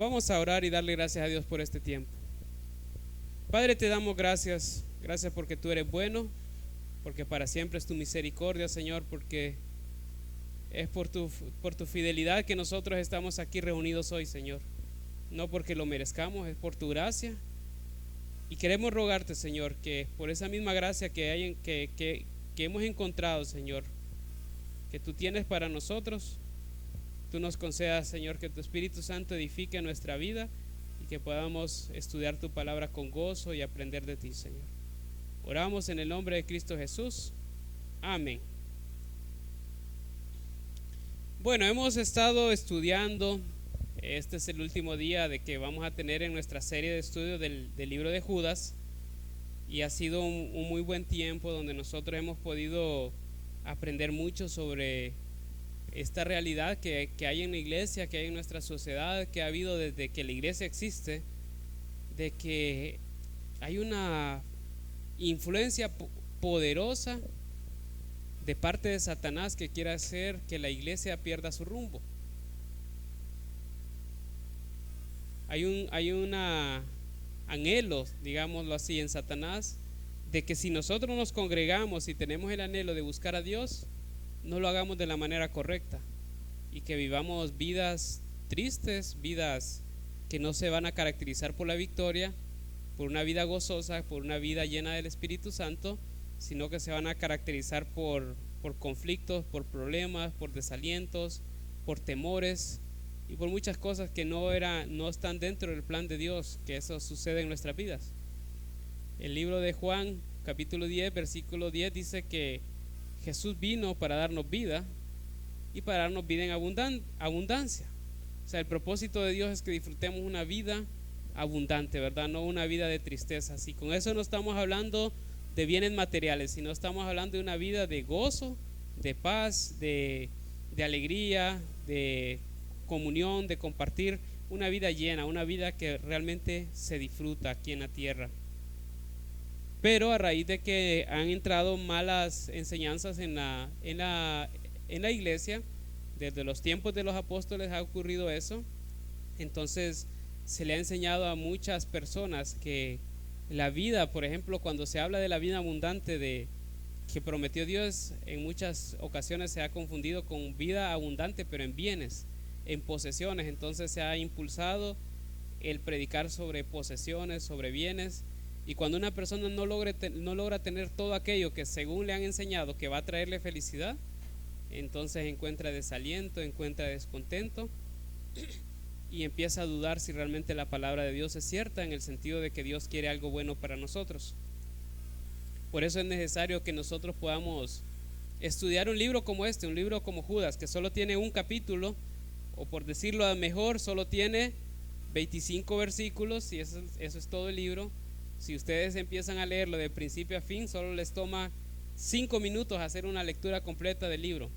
Vamos a orar y darle gracias a Dios por este tiempo. Padre, te damos gracias, gracias porque tú eres bueno, porque para siempre es tu misericordia, Señor, porque es por tu fidelidad que nosotros estamos aquí reunidos hoy, Señor. No porque lo merezcamos, es por tu gracia. Y queremos rogarte, Señor, que por esa misma gracia que hemos encontrado, Señor, que tú tienes para nosotros, tú nos concedas, Señor, que tu Espíritu Santo edifique nuestra vida y que podamos estudiar tu palabra con gozo y aprender de ti, Señor. Oramos en el nombre de Cristo Jesús. Amén. Bueno, hemos estado estudiando, este es el último día de que vamos a tener en nuestra serie de estudios del libro de Judas, y ha sido un muy buen tiempo donde nosotros hemos podido aprender mucho sobre esta realidad que hay en la iglesia, que hay en nuestra sociedad, que ha habido desde que la iglesia existe, de que hay una influencia poderosa de parte de Satanás que quiere hacer que la iglesia pierda su rumbo. Hay una anhelo, digámoslo así, en Satanás, de que si nosotros nos congregamos y tenemos el anhelo de buscar a Dios, no lo hagamos de la manera correcta y que vivamos vidas tristes, vidas que no se van a caracterizar por la victoria, por una vida gozosa, por una vida llena del Espíritu Santo, sino que se van a caracterizar por conflictos, por problemas, por desalientos, por temores y por muchas cosas que no están dentro del plan de Dios, que eso sucede en nuestras vidas. El libro de Juan, capítulo 10, versículo 10 dice que Jesús vino para darnos vida y para darnos vida en abundancia. O sea, el propósito de Dios es que disfrutemos una vida abundante, ¿verdad? No una vida de tristeza. Y con eso no estamos hablando de bienes materiales, sino estamos hablando de una vida de gozo, de paz, de alegría, de comunión, de compartir una vida llena, una vida que realmente se disfruta aquí en la tierra. Pero a raíz de que han entrado malas enseñanzas en la iglesia, desde los tiempos de los apóstoles ha ocurrido eso. Entonces se le ha enseñado a muchas personas que la vida, por ejemplo, cuando se habla de la vida abundante que prometió Dios, en muchas ocasiones se ha confundido con vida abundante, pero en bienes, en posesiones. Entonces se ha impulsado el predicar sobre posesiones, sobre bienes. Y cuando una persona no logra tener todo aquello que según le han enseñado que va a traerle felicidad, entonces encuentra desaliento, encuentra descontento y empieza a dudar si realmente la palabra de Dios es cierta, en el sentido de que Dios quiere algo bueno para nosotros. Por eso es necesario que nosotros podamos estudiar un libro como este, un libro como Judas, que solo tiene un capítulo, o por decirlo mejor, solo tiene 25 versículos, y eso es todo el libro. Si ustedes empiezan a leerlo de principio a fin, solo les toma 5 minutos hacer una lectura completa del libro.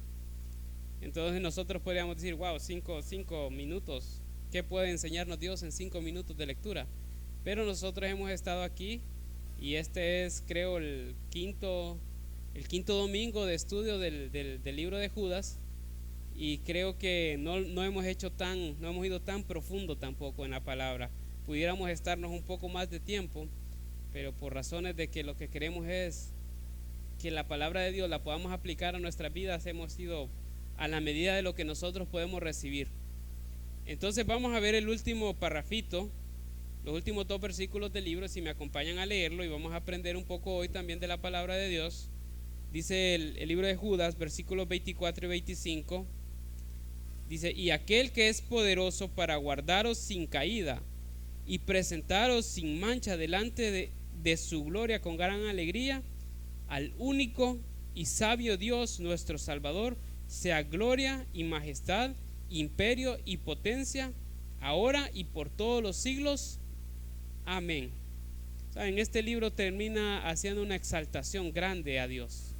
Entonces nosotros podríamos decir, wow, 5 minutos, ¿qué puede enseñarnos Dios en 5 minutos de lectura? Pero nosotros hemos estado aquí y este es, creo, el quinto domingo de estudio del libro de Judas, y creo que no hemos ido tan profundo tampoco en la palabra. Pudiéramos estarnos un poco más de tiempo, pero por razones de que lo que queremos es que la palabra de Dios la podamos aplicar a nuestras vidas, hemos ido a la medida de lo que nosotros podemos recibir. Entonces vamos a ver el último parrafito, los últimos 2 versículos del libro, si me acompañan a leerlo, y vamos a aprender un poco hoy también de la palabra de Dios. Dice el libro de Judas, versículos 24 y 25, dice: y aquel que es poderoso para guardaros sin caída y presentaros sin mancha delante de su gloria con gran alegría, al único y sabio Dios nuestro Salvador, sea gloria y majestad, imperio y potencia, ahora y por todos los siglos. Amén. O sea, en este libro termina haciendo una exaltación grande a Dios,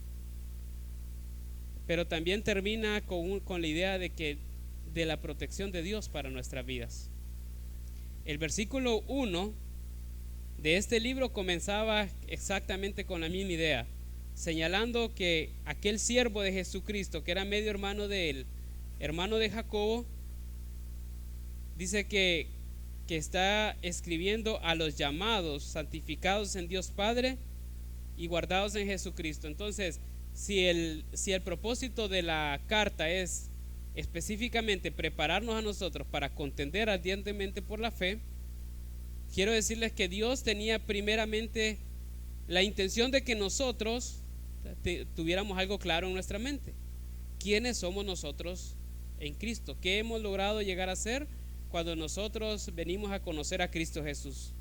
pero también termina con la idea de la protección de Dios para nuestras vidas. El versículo 1 de este libro comenzaba exactamente con la misma idea, señalando que aquel siervo de Jesucristo, que era medio hermano de él, hermano de Jacobo, dice que que está escribiendo a los llamados, santificados en Dios Padre y guardados en Jesucristo. Entonces, si el propósito de la carta es específicamente prepararnos a nosotros para contender ardientemente por la fe, quiero decirles que Dios tenía primeramente la intención de que nosotros tuviéramos algo claro en nuestra mente. ¿Quiénes somos nosotros en Cristo? ¿Qué hemos logrado llegar a ser cuando nosotros venimos a conocer a Cristo Jesús?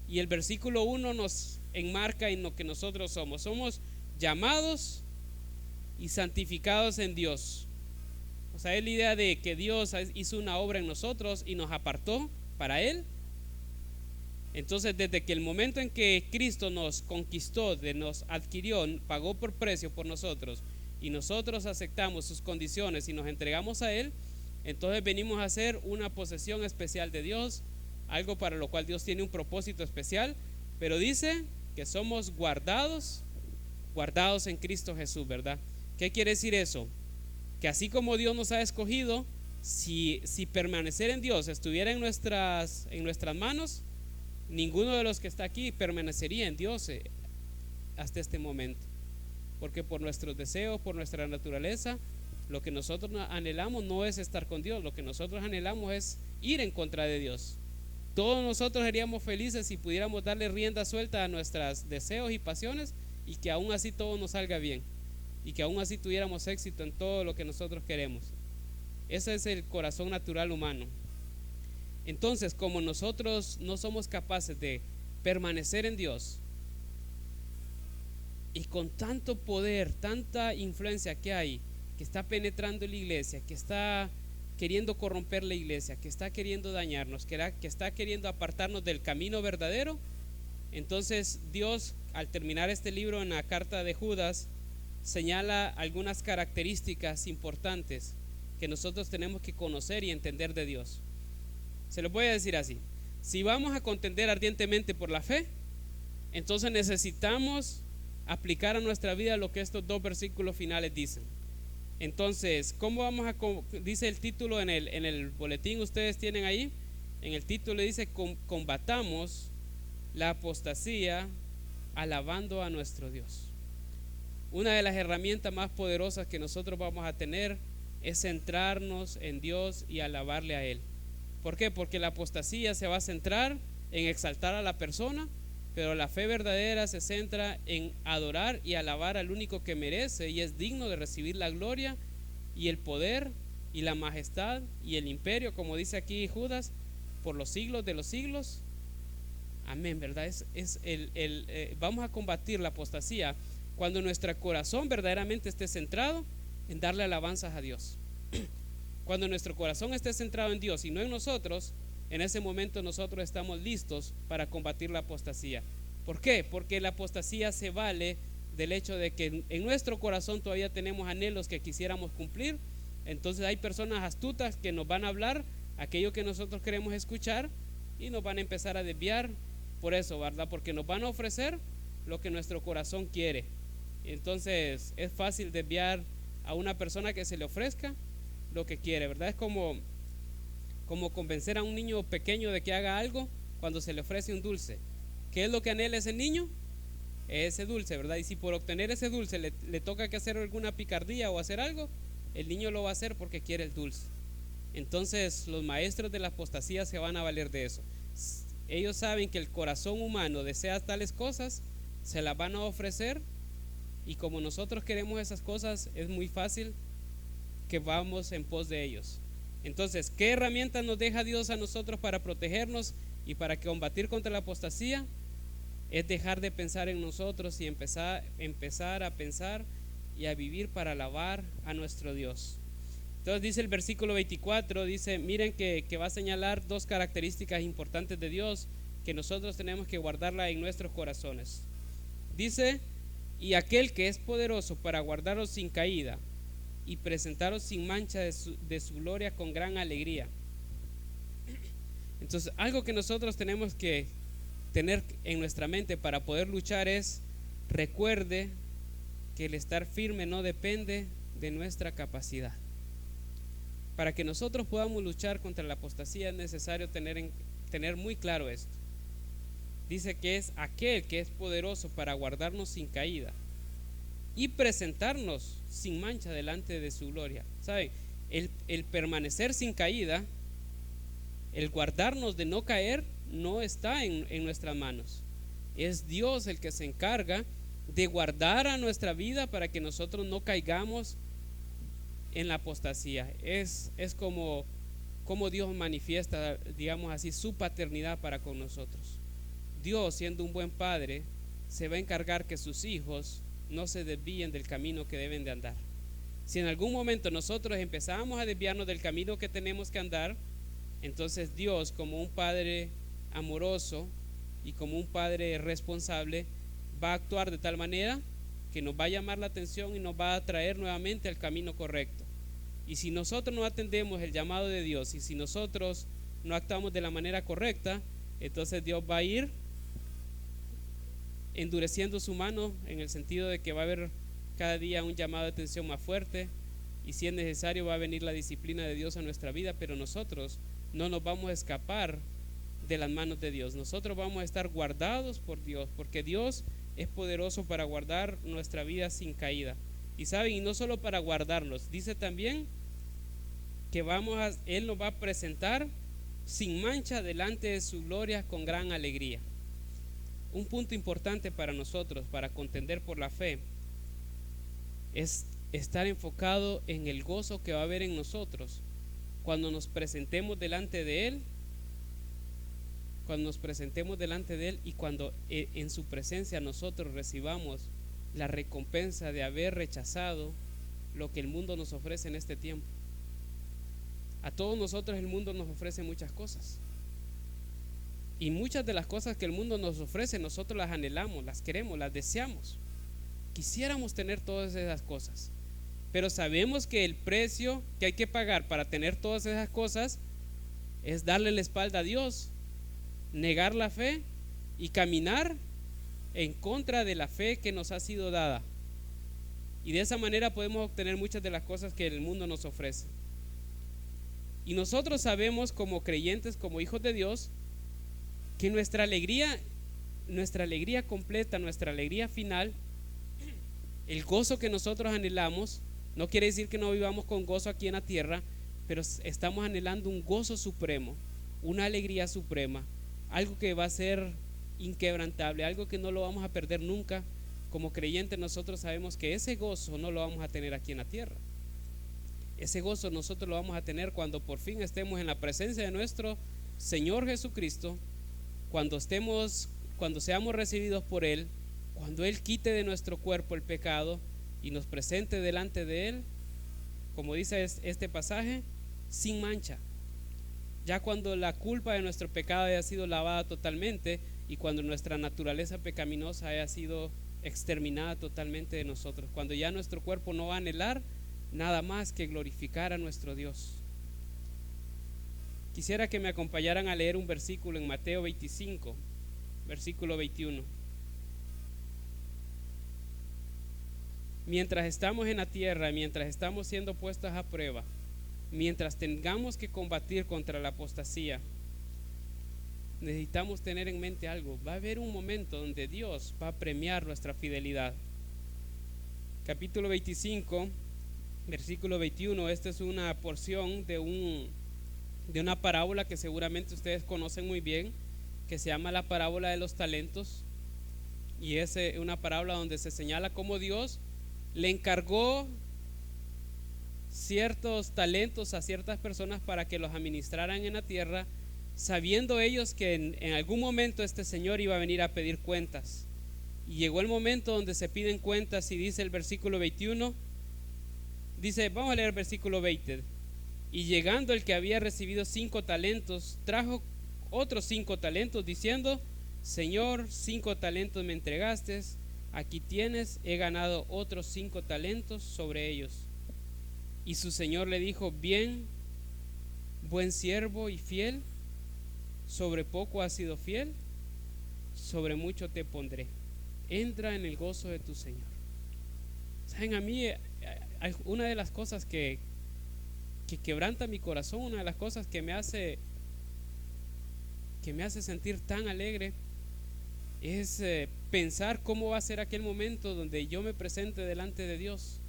Y el versículo 1 nos enmarca en lo que nosotros somos. Somos llamados y santificados en Dios. O sea, es la idea de que Dios hizo una obra en nosotros y nos apartó para Él. Entonces, desde que el momento en que Cristo nos conquistó, nos adquirió, pagó por precio por nosotros, y nosotros aceptamos sus condiciones y nos entregamos a Él, entonces venimos a ser una posesión especial de Dios, algo para lo cual Dios tiene un propósito especial, pero dice que somos guardados en Cristo Jesús, ¿verdad? ¿Qué quiere decir eso? Que así como Dios nos ha escogido, si permanecer en Dios estuviera en nuestras manos, ninguno de los que está aquí permanecería en Dios hasta este momento, porque por nuestros deseos, por nuestra naturaleza, lo que nosotros anhelamos no es estar con Dios, lo que nosotros anhelamos es ir en contra de Dios. Todos nosotros seríamos felices si pudiéramos darle rienda suelta a nuestros deseos y pasiones, y que aún así todo nos salga bien, y que aún así tuviéramos éxito en todo lo que nosotros queremos. Ese es el corazón natural humano. Entonces, como nosotros no somos capaces de permanecer en Dios, y con tanto poder, tanta influencia que hay, que está penetrando en la iglesia, que está queriendo corromper la iglesia, que está queriendo dañarnos, que está queriendo apartarnos del camino verdadero, entonces Dios, al terminar este libro en la carta de Judas, señala algunas características importantes que nosotros tenemos que conocer y entender de Dios. Se lo voy a decir así: si vamos a contender ardientemente por la fe, entonces necesitamos aplicar a nuestra vida lo que estos dos versículos finales dicen. Entonces, ¿cómo vamos a? Dice el título en el boletín, ustedes tienen ahí, en el título dice: combatamos la apostasía alabando a nuestro Dios. Una de las herramientas más poderosas que nosotros vamos a tener es centrarnos en Dios y alabarle a Él. ¿Por qué? Porque la apostasía se va a centrar en exaltar a la persona, pero la fe verdadera se centra en adorar y alabar al único que merece y es digno de recibir la gloria y el poder y la majestad y el imperio, como dice aquí Judas, por los siglos de los siglos. Amén, ¿verdad? Vamos a combatir la apostasía cuando nuestro corazón verdaderamente esté centrado en darle alabanzas a Dios. Cuando nuestro corazón esté centrado en Dios y no en nosotros, en ese momento nosotros estamos listos para combatir la apostasía. ¿Por qué? Porque la apostasía se vale del hecho de que en nuestro corazón todavía tenemos anhelos que quisiéramos cumplir. Entonces hay personas astutas que nos van a hablar aquello que nosotros queremos escuchar y nos van a empezar a desviar por eso, ¿verdad? Porque nos van a ofrecer lo que nuestro corazón quiere. Entonces es fácil desviar a una persona que se le ofrezca lo que quiere, ¿verdad? Es como convencer a un niño pequeño de que haga algo cuando se le ofrece un dulce. ¿Qué es lo que anhela ese niño? Ese dulce, ¿verdad? Y si por obtener ese dulce le toca que hacer alguna picardía o hacer algo, el niño lo va a hacer porque quiere el dulce. Entonces los maestros de la apostasía se van a valer de eso. Ellos saben que el corazón humano desea tales cosas, se las van a ofrecer, y como nosotros queremos esas cosas, es muy fácil que vamos en pos de ellos. Entonces, ¿qué herramientas nos deja Dios a nosotros para protegernos y para combatir contra la apostasía? Es dejar de pensar en nosotros y empezar a pensar y a vivir para alabar a nuestro Dios. Entonces dice el versículo 24, dice, miren que va a señalar dos características importantes de Dios que nosotros tenemos que guardarla en nuestros corazones. Dice: y aquel que es poderoso para guardaros sin caída y presentaros sin mancha de su gloria con gran alegría. Entonces, algo que nosotros tenemos que tener en nuestra mente para poder luchar es: recuerde que el estar firme no depende de nuestra capacidad. Para que nosotros podamos luchar contra la apostasía es necesario tener tener muy claro esto. Dice que es aquel que es poderoso para guardarnos sin caída y presentarnos sin mancha delante de su gloria. ¿Saben? El permanecer sin caída, el guardarnos de no caer, no está en nuestras manos. Es Dios el que se encarga de guardar a nuestra vida para que nosotros no caigamos en la apostasía. Es como Dios manifiesta, digamos así, su paternidad para con nosotros. Dios, siendo un buen padre, se va a encargar que sus hijos no se desvíen del camino que deben de andar. Si en algún momento nosotros empezamos a desviarnos del camino que tenemos que andar, entonces Dios, como un padre amoroso y como un padre responsable, va a actuar de tal manera que nos va a llamar la atención y nos va a traer nuevamente al camino correcto. Y si nosotros no atendemos el llamado de Dios y si nosotros no actuamos de la manera correcta, entonces Dios va a ir endureciendo su mano, en el sentido de que va a haber cada día un llamado de atención más fuerte, y si es necesario va a venir la disciplina de Dios a nuestra vida, pero nosotros no nos vamos a escapar de las manos de Dios. Nosotros vamos a estar guardados por Dios, porque Dios es poderoso para guardar nuestra vida sin caída. Y saben, y no solo para guardarnos, dice también que Él nos va a presentar sin mancha delante de su gloria con gran alegría. Un punto importante para nosotros, para contender por la fe, es estar enfocado en el gozo que va a haber en nosotros cuando nos presentemos delante de Él, y cuando en su presencia nosotros recibamos la recompensa de haber rechazado lo que el mundo nos ofrece en este tiempo. A todos nosotros el mundo nos ofrece muchas cosas, y muchas de las cosas que el mundo nos ofrece nosotros las anhelamos, las queremos, las deseamos. Quisiéramos tener todas esas cosas, pero sabemos que el precio que hay que pagar para tener todas esas cosas es darle la espalda a Dios, negar la fe y caminar en contra de la fe que nos ha sido dada. Y de esa manera podemos obtener muchas de las cosas que el mundo nos ofrece. Y nosotros sabemos, como creyentes, como hijos de Dios, que nuestra alegría completa, nuestra alegría final, el gozo que nosotros anhelamos, no quiere decir que no vivamos con gozo aquí en la tierra, pero estamos anhelando un gozo supremo, una alegría suprema, algo que va a ser inquebrantable, algo que no lo vamos a perder nunca. Como creyentes nosotros sabemos que ese gozo no lo vamos a tener aquí en la tierra. Ese gozo nosotros lo vamos a tener cuando por fin estemos en la presencia de nuestro Señor Jesucristo, cuando seamos recibidos por Él, cuando Él quite de nuestro cuerpo el pecado y nos presente delante de Él, como dice este pasaje, sin mancha. Ya cuando la culpa de nuestro pecado haya sido lavada totalmente y cuando nuestra naturaleza pecaminosa haya sido exterminada totalmente de nosotros, cuando ya nuestro cuerpo no va a anhelar nada más que glorificar a nuestro Dios. Quisiera que me acompañaran a leer un versículo en Mateo 25, versículo 21. Mientras estamos en la tierra, mientras estamos siendo puestos a prueba, mientras tengamos que combatir contra la apostasía, necesitamos tener en mente algo. Va a haber un momento donde Dios va a premiar nuestra fidelidad. Capítulo 25, versículo 21. Esta es una porción de una parábola que seguramente ustedes conocen muy bien, que se llama la parábola de los talentos. Y es una parábola donde se señala cómo Dios le encargó ciertos talentos a ciertas personas para que los administraran en la tierra, sabiendo ellos que en algún momento este señor iba a venir a pedir cuentas. Y llegó el momento donde se piden cuentas, y dice el versículo 21, dice, vamos a leer el versículo 20. Y llegando el que había recibido 5 talentos, trajo otros 5 talentos, diciendo, Señor, 5 talentos me entregaste, aquí tienes, he ganado otros 5 talentos sobre ellos. Y su señor le dijo, bien, buen siervo y fiel, sobre poco has sido fiel, sobre mucho te pondré, entra en el gozo de tu Señor. Saben, a mí hay una de las cosas que quebranta mi corazón, una de las cosas que me hace que me hace sentir tan alegre es pensar cómo va a ser aquel momento donde yo me presente delante de Dios.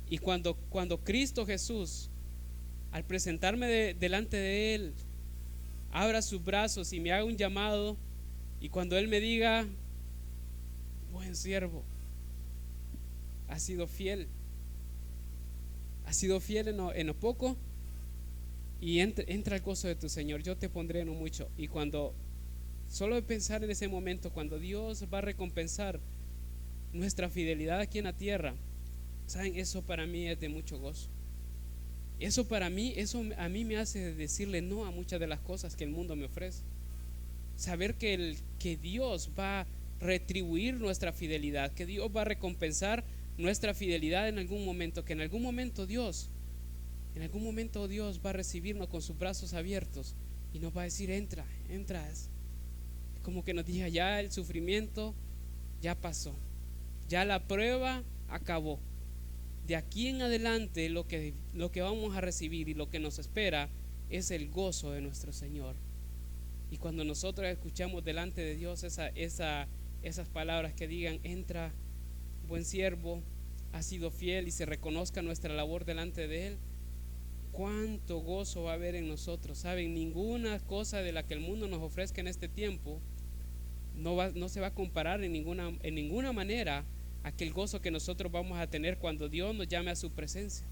Y cuando Cristo Jesús, al presentarme delante de Él, abra sus brazos y me haga un llamado, y cuando Él me diga: buen siervo, has sido fiel en lo poco, y entra el gozo de tu Señor, yo te pondré en lo mucho. Y cuando solo de pensar en ese momento, cuando Dios va a recompensar nuestra fidelidad aquí en la tierra, saben, eso para mí es de mucho gozo. Eso a mí me hace decirle no a muchas de las cosas que el mundo me ofrece. Saber que Dios va a retribuir nuestra fidelidad, que Dios va a recompensar nuestra fidelidad en algún momento, que en algún momento Dios va a recibirnos con sus brazos abiertos y nos va a decir: entra. Como que nos diga: ya el sufrimiento ya pasó, ya la prueba acabó. De aquí en adelante lo que vamos a recibir y lo que nos espera es el gozo de nuestro Señor. Y cuando nosotros escuchamos delante de Dios esas palabras que digan: entra, buen siervo, has sido fiel, y se reconozca nuestra labor delante de Él, cuánto gozo va a haber en nosotros. Saben, ninguna cosa de la que el mundo nos ofrezca en este tiempo no se va a comparar en ninguna manera aquel gozo que nosotros vamos a tener cuando Dios nos llame a su presencia.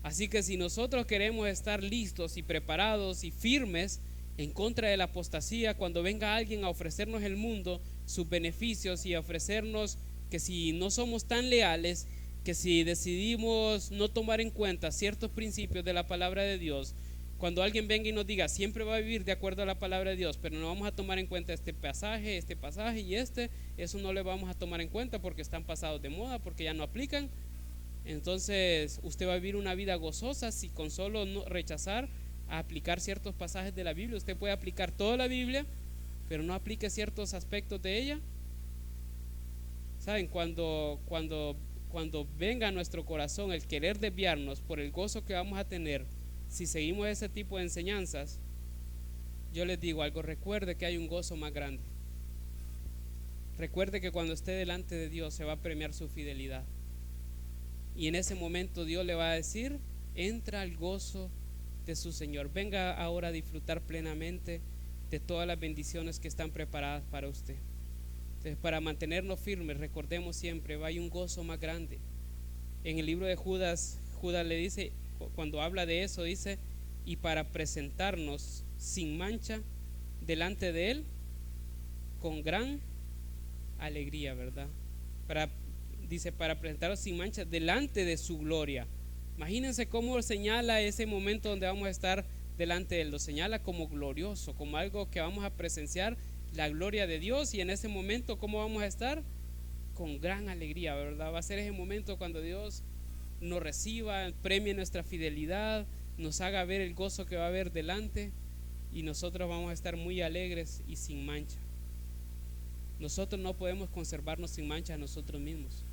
Así que si nosotros queremos estar listos y preparados y firmes en contra de la apostasía, cuando venga alguien a ofrecernos el mundo, sus beneficios, y a ofrecernos que si no somos tan leales, que si decidimos no tomar en cuenta ciertos principios de la palabra de Dios, cuando alguien venga y nos diga: siempre va a vivir de acuerdo a la palabra de Dios, pero no vamos a tomar en cuenta este pasaje y eso no le vamos a tomar en cuenta porque están pasados de moda, porque ya no aplican. Entonces usted va a vivir una vida gozosa si con solo no rechazar a aplicar ciertos pasajes de la Biblia. Usted puede aplicar toda la Biblia, pero no aplique ciertos aspectos de ella. Saben, cuando venga a nuestro corazón el querer desviarnos por el gozo que vamos a tener si seguimos ese tipo de enseñanzas, yo les digo algo: recuerde que hay un gozo más grande. Recuerde que cuando esté delante de Dios se va a premiar su fidelidad, y en ese momento Dios le va a decir: entra al gozo de su Señor. Venga ahora a disfrutar plenamente de todas las bendiciones que están preparadas para usted. Entonces, para mantenernos firmes, recordemos siempre: hay un gozo más grande. En el libro de Judas le dice, cuando habla de eso, dice: y para presentarnos sin mancha delante de Él con gran alegría, ¿verdad? Dice: para presentarnos sin mancha delante de su gloria. Imagínense cómo señala ese momento donde vamos a estar delante de Él. Lo señala como glorioso, como algo que vamos a presenciar la gloria de Dios, y en ese momento ¿cómo vamos a estar? Con gran alegría, ¿verdad? Va a ser ese momento cuando Dios nos reciba, premie nuestra fidelidad, nos haga ver el gozo que va a haber delante, y nosotros vamos a estar muy alegres y sin mancha. Nosotros no podemos conservarnos sin mancha a nosotros mismos.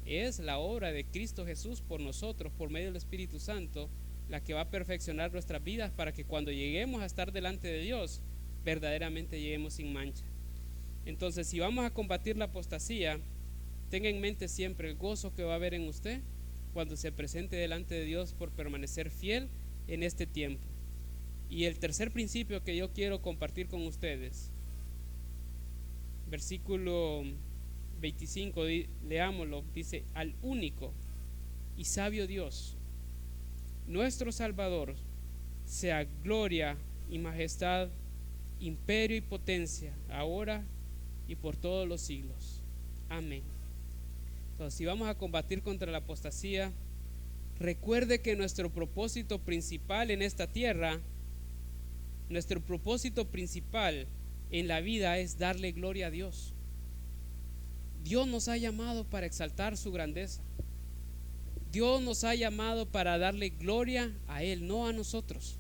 Es la obra de Cristo Jesús por nosotros, por medio del Espíritu Santo, la que va a perfeccionar nuestras vidas para que cuando lleguemos a estar delante de Dios, verdaderamente lleguemos sin mancha. Entonces, si vamos a combatir la apostasía, tenga en mente siempre el gozo que va a haber en usted cuando se presente delante de Dios por permanecer fiel en este tiempo. Y el tercer principio que yo quiero compartir con ustedes, versículo 25, leámoslo, dice: al único y sabio Dios, nuestro Salvador, sea gloria y majestad, imperio y potencia, ahora y por todos los siglos. Amén. Entonces, si vamos a combatir contra la apostasía, recuerde que nuestro propósito principal en esta tierra, nuestro propósito principal en la vida es darle gloria a Dios. Dios nos ha llamado para exaltar su grandeza. Dios nos ha llamado para darle gloria a Él, no a nosotros.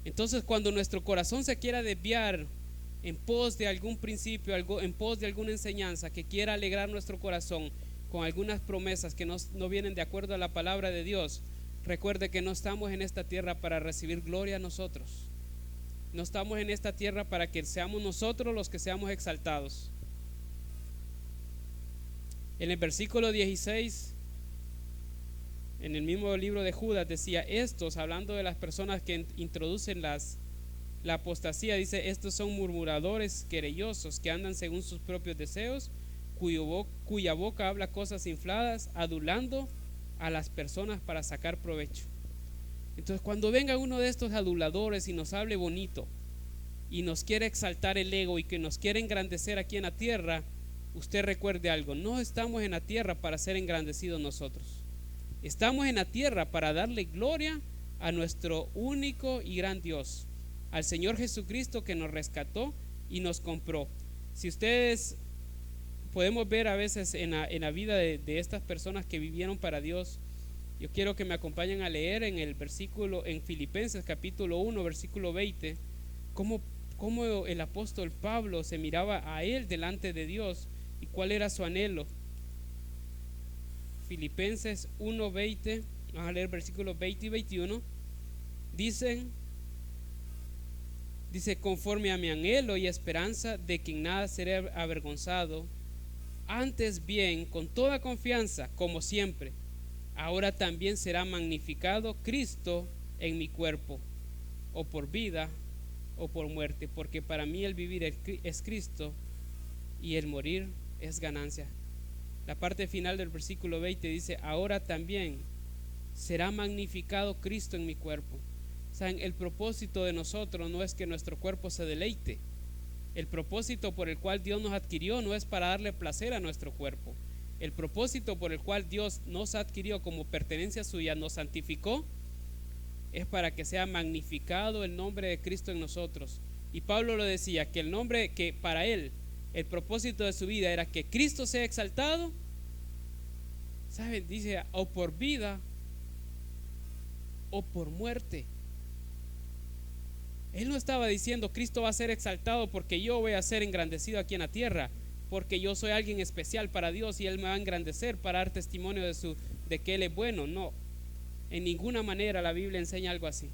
Entonces, cuando nuestro corazón se quiera desviar en pos de algún principio, en pos de alguna enseñanza que quiera alegrar nuestro corazón con algunas promesas que no vienen de acuerdo a la palabra de Dios, recuerde que no estamos en esta tierra para recibir gloria a nosotros. No estamos en esta tierra para que seamos nosotros los que seamos exaltados. En el versículo 16, en el mismo libro de Judas, decía: estos, hablando de las personas que introducen la apostasía, dice: estos son murmuradores, querellosos, que andan según sus propios deseos, cuya boca habla cosas infladas, adulando a las personas para sacar provecho. Entonces, cuando venga uno de estos aduladores y nos hable bonito y nos quiere exaltar el ego y que nos quiere engrandecer aquí en la tierra, usted recuerde algo: no estamos en la tierra para ser engrandecidos nosotros. Estamos en la tierra para darle gloria a nuestro único y gran Dios, al Señor Jesucristo, que nos rescató y nos compró. Si ustedes podemos ver a veces en la vida de estas personas que vivieron para Dios, yo quiero que me acompañen a leer en el versículo, en Filipenses capítulo 1, versículo 20, cómo el apóstol Pablo se miraba a él delante de Dios y cuál era su anhelo. Filipenses 1:20, vamos a leer versículos 20 y 21. Dice: conforme a mi anhelo y esperanza de que en nada seré avergonzado, antes bien, con toda confianza, como siempre, ahora también será magnificado Cristo en mi cuerpo, o por vida o por muerte, porque para mí el vivir es Cristo y el morir es ganancia. La parte final del versículo 20 dice: ahora también será magnificado Cristo en mi cuerpo. ¿Saben? El propósito de nosotros no es que nuestro cuerpo se deleite. El propósito por el cual Dios nos adquirió no es para darle placer a nuestro cuerpo. El propósito por el cual Dios nos adquirió como pertenencia suya, nos santificó, es para que sea magnificado el nombre de Cristo en nosotros. Y Pablo lo decía, que el nombre, que para él el propósito de su vida era que Cristo sea exaltado, ¿saben? Dice: o por vida o por muerte. Él no estaba diciendo: Cristo va a ser exaltado porque yo voy a ser engrandecido aquí en la tierra, porque yo soy alguien especial para Dios y Él me va a engrandecer para dar testimonio de que Él es bueno. No, en ninguna manera la Biblia enseña algo así.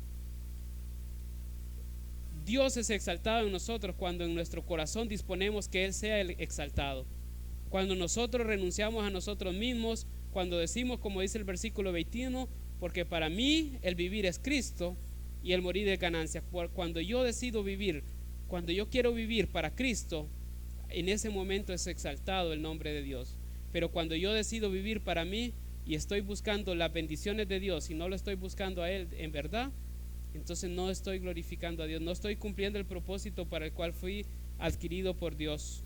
Dios es exaltado en nosotros cuando en nuestro corazón disponemos que Él sea el exaltado. Cuando nosotros renunciamos a nosotros mismos, cuando decimos, como dice el versículo 21, porque para mí el vivir es Cristo y el morir es ganancia. Cuando yo decido vivir, cuando yo quiero vivir para Cristo, en ese momento es exaltado el nombre de Dios. Pero cuando yo decido vivir para mí y estoy buscando las bendiciones de Dios y no lo estoy buscando a Él en verdad, entonces no estoy glorificando a Dios, no estoy cumpliendo el propósito para el cual fui adquirido por Dios.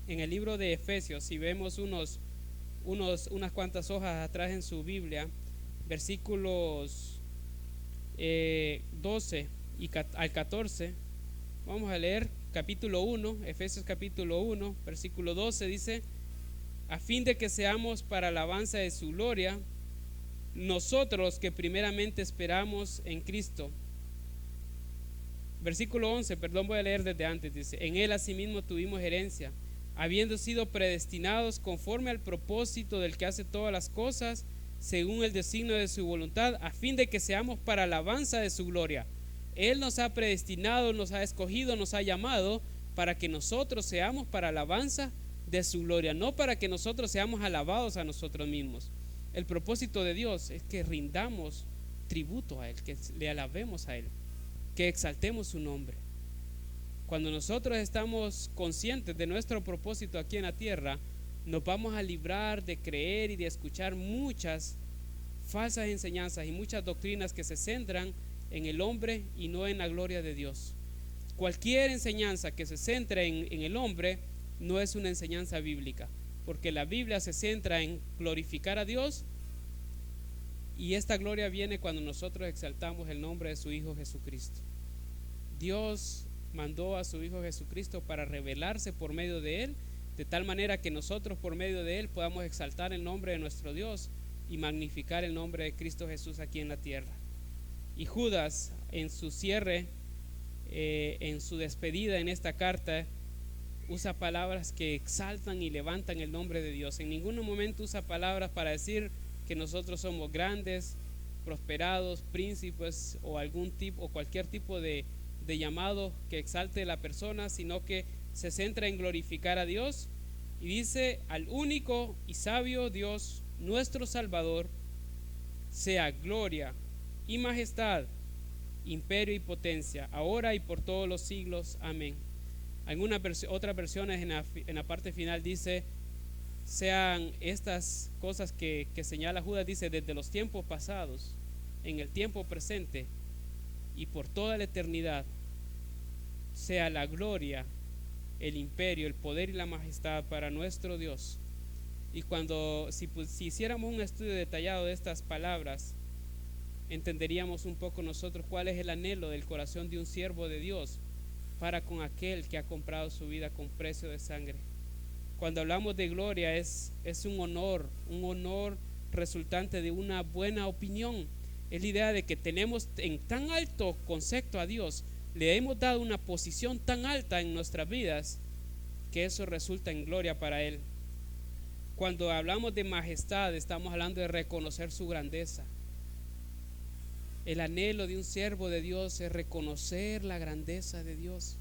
En el libro de Efesios, si vemos unas cuantas hojas atrás en su Biblia, versículos 12 al 14, vamos a leer capítulo 1, Efesios capítulo 1, versículo 12, dice: a fin de que seamos para alabanza de su gloria, nosotros que primeramente esperamos en Cristo. Versículo 11, perdón, voy a leer desde antes, dice: en Él asimismo tuvimos herencia, habiendo sido predestinados conforme al propósito del que hace todas las cosas, según el designio de su voluntad, a fin de que seamos para alabanza de su gloria. Él nos ha predestinado, nos ha escogido, nos ha llamado para que nosotros seamos para alabanza de su gloria, no para que nosotros seamos alabados a nosotros mismos. El propósito de Dios es que rindamos tributo a Él, que le alabemos a Él, que exaltemos su nombre. Cuando nosotros estamos conscientes de nuestro propósito aquí en la tierra, nos vamos a librar de creer y de escuchar muchas falsas enseñanzas y muchas doctrinas que se centran en el hombre y no en la gloria de Dios. Cualquier enseñanza que se centre en el hombre no es una enseñanza bíblica, porque la Biblia se centra en glorificar a Dios, y esta gloria viene cuando nosotros exaltamos el nombre de su Hijo Jesucristo. Dios mandó a su Hijo Jesucristo para revelarse por medio de Él, de tal manera que nosotros por medio de Él podamos exaltar el nombre de nuestro Dios y magnificar el nombre de Cristo Jesús aquí en la tierra. Y Judas, en su cierre, en su despedida en esta carta, usa palabras que exaltan y levantan el nombre de Dios. En ningún momento usa palabras para decir que nosotros somos grandes, prosperados, príncipes o algún tipo o cualquier tipo de de llamado que exalte a la persona, sino que se centra en glorificar a Dios. Y dice: al único y sabio Dios, nuestro Salvador, sea gloria y majestad, imperio y potencia, ahora y por todos los siglos. Amén. Otras versiones en la parte final dice: sean estas cosas que señala Judas, dice, desde los tiempos pasados, en el tiempo presente y por toda la eternidad, sea la gloria, el imperio, el poder y la majestad para nuestro Dios. Y si hiciéramos un estudio detallado de estas palabras, entenderíamos un poco nosotros cuál es el anhelo del corazón de un siervo de Dios para con aquel que ha comprado su vida con precio de sangre. Cuando hablamos de gloria es un honor resultante de una buena opinión. Es la idea de que tenemos en tan alto concepto a Dios, le hemos dado una posición tan alta en nuestras vidas, que eso resulta en gloria para Él. Cuando hablamos de majestad, estamos hablando de reconocer su grandeza. El anhelo de un siervo de Dios es reconocer la grandeza de Dios,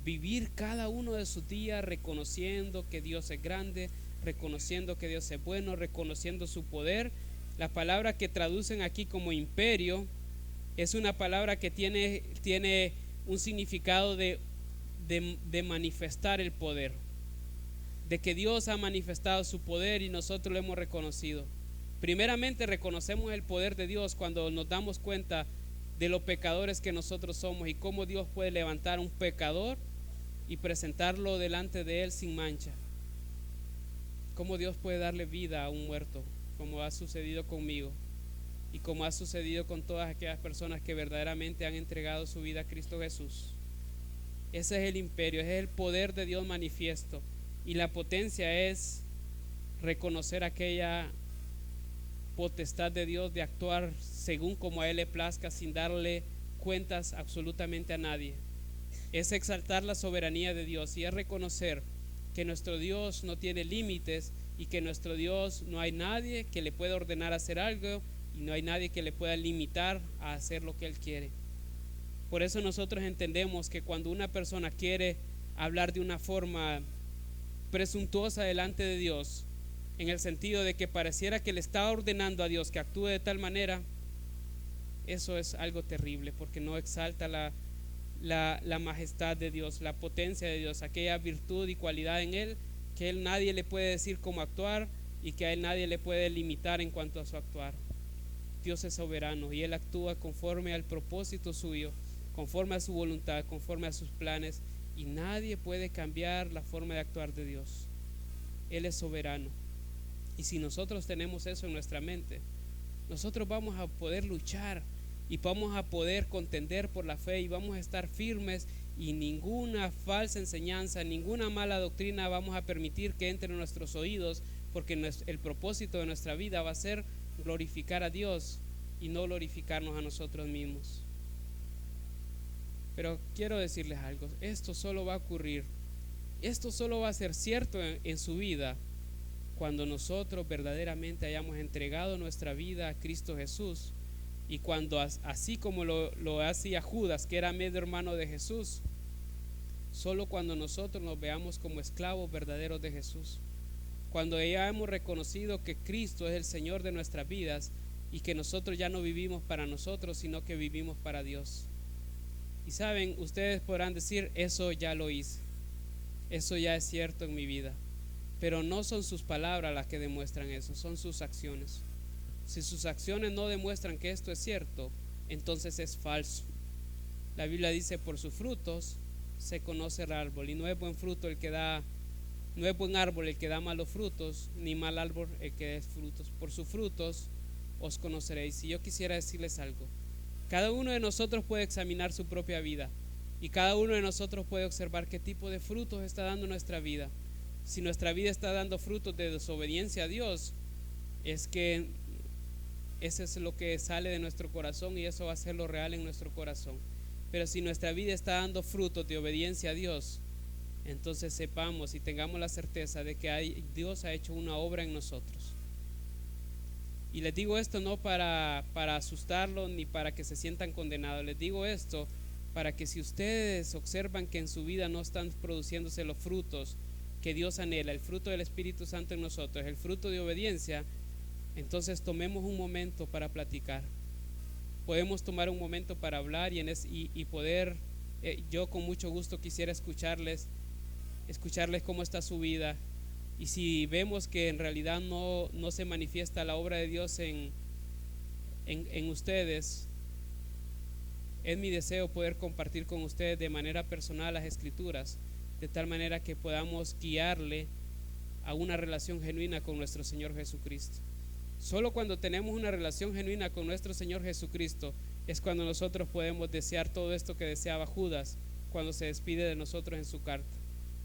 vivir cada uno de sus días reconociendo que Dios es grande, reconociendo que Dios es bueno, reconociendo su poder. La palabra que traducen aquí como imperio es una palabra que tiene un significado de manifestar el poder, de que Dios ha manifestado su poder y nosotros lo hemos reconocido. Primeramente reconocemos el poder de Dios cuando nos damos cuenta de los pecadores que nosotros somos y cómo Dios puede levantar a un pecador y presentarlo delante de Él sin mancha. Cómo Dios puede darle vida a un muerto, como ha sucedido conmigo y como ha sucedido con todas aquellas personas que verdaderamente han entregado su vida a Cristo Jesús. Ese es el imperio, ese es el poder de Dios manifiesto. Y la potencia es reconocer aquella potestad de Dios de actuar según como a Él le plazca, sin darle cuentas absolutamente a nadie. Es exaltar la soberanía de Dios y es reconocer que nuestro Dios no tiene límites y que nuestro Dios no hay nadie que le pueda ordenar a hacer algo y no hay nadie que le pueda limitar a hacer lo que Él quiere. Por eso nosotros entendemos que cuando una persona quiere hablar de una forma presuntuosa delante de Dios, en el sentido de que pareciera que le está ordenando a Dios que actúe de tal manera, eso es algo terrible, porque no exalta la majestad de Dios, la potencia de Dios, aquella virtud y cualidad en Él que Él nadie le puede decir cómo actuar y que a Él nadie le puede limitar en cuanto a su actuar. Dios es soberano y Él actúa conforme al propósito suyo, conforme a su voluntad, conforme a sus planes, y nadie puede cambiar la forma de actuar de Dios. Él es soberano. Y si nosotros tenemos eso en nuestra mente, nosotros vamos a poder luchar y vamos a poder contender por la fe y vamos a estar firmes, y ninguna falsa enseñanza, ninguna mala doctrina vamos a permitir que entre en nuestros oídos, porque el propósito de nuestra vida va a ser glorificar a Dios y no glorificarnos a nosotros mismos. Pero quiero decirles algo, esto solo va a ocurrir, esto solo va a ser cierto en su vida cuando nosotros verdaderamente hayamos entregado nuestra vida a Cristo Jesús, y cuando, así como lo hacía Judas, que era medio hermano de Jesús, solo cuando nosotros nos veamos como esclavos verdaderos de Jesús, cuando ya hemos reconocido que Cristo es el Señor de nuestras vidas y que nosotros ya no vivimos para nosotros, sino que vivimos para Dios. Y saben, ustedes podrán decir: eso ya lo hice, eso ya es cierto en mi vida. Pero no son sus palabras las que demuestran eso, son sus acciones. Si sus acciones no demuestran que esto es cierto, entonces es falso. La Biblia dice: por sus frutos se conoce el árbol, y no es buen fruto el que da, no es buen árbol el que da malos frutos, ni mal árbol el que dé frutos. Por sus frutos os conoceréis. Y yo quisiera decirles algo: cada uno de nosotros puede examinar su propia vida, y cada uno de nosotros puede observar qué tipo de frutos está dando nuestra vida. Si nuestra vida está dando frutos de desobediencia a Dios, es que eso es lo que sale de nuestro corazón, y eso va a ser lo real en nuestro corazón. Pero si nuestra vida está dando frutos de obediencia a Dios, entonces sepamos y tengamos la certeza de que Dios ha hecho una obra en nosotros. Y les digo esto no para asustarlos ni para que se sientan condenados. Les digo esto para que si ustedes observan que en su vida no están produciéndose los frutos que Dios anhela, el fruto del Espíritu Santo en nosotros, el fruto de obediencia, entonces tomemos un momento para platicar. Podemos tomar un momento para hablar y poder, yo con mucho gusto quisiera escucharles cómo está su vida, y si vemos que en realidad no se manifiesta la obra de Dios en ustedes, es mi deseo poder compartir con ustedes de manera personal las Escrituras, de tal manera que podamos guiarle a una relación genuina con nuestro Señor Jesucristo. Solo cuando tenemos una relación genuina con nuestro Señor Jesucristo es cuando nosotros podemos desear todo esto que deseaba Judas cuando se despide de nosotros en su carta.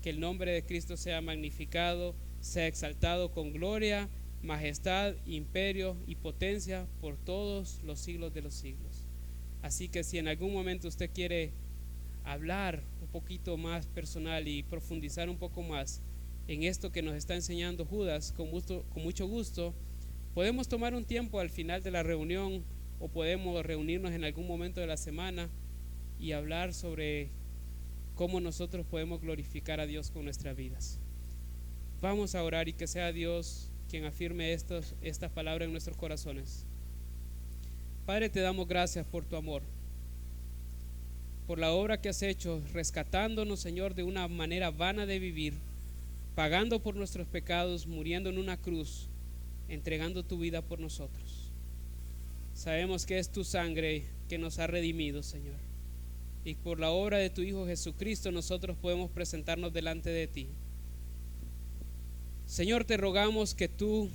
Que el nombre de Cristo sea magnificado, sea exaltado con gloria, majestad, imperio y potencia por todos los siglos de los siglos. Así que si en algún momento usted quiere hablar un poquito más personal y profundizar un poco más en esto que nos está enseñando Judas, con mucho gusto, podemos tomar un tiempo al final de la reunión o podemos reunirnos en algún momento de la semana y hablar sobre cómo nosotros podemos glorificar a Dios con nuestras vidas. Vamos a orar y que sea Dios quien afirme estas palabras en nuestros corazones. Padre, te damos gracias por tu amor, por la obra que has hecho, rescatándonos, Señor, de una manera vana de vivir, pagando por nuestros pecados, muriendo en una cruz, entregando tu vida por nosotros. Sabemos que es tu sangre que nos ha redimido, Señor, y por la obra de tu Hijo Jesucristo nosotros podemos presentarnos delante de ti. Señor, te rogamos que tú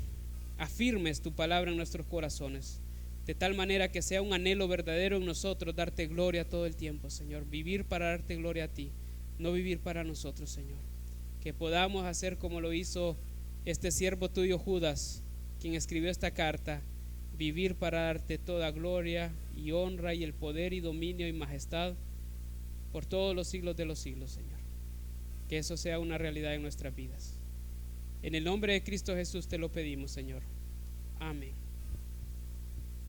afirmes tu palabra en nuestros corazones, de tal manera que sea un anhelo verdadero en nosotros darte gloria todo el tiempo, Señor, vivir para darte gloria a ti, no vivir para nosotros, Señor. Que podamos hacer como lo hizo este siervo tuyo Judas, quien escribió esta carta, vivir para darte toda gloria y honra y el poder y dominio y majestad por todos los siglos de los siglos, Señor. Que eso sea una realidad en nuestras vidas. En el nombre de Cristo Jesús te lo pedimos, Señor. Amén.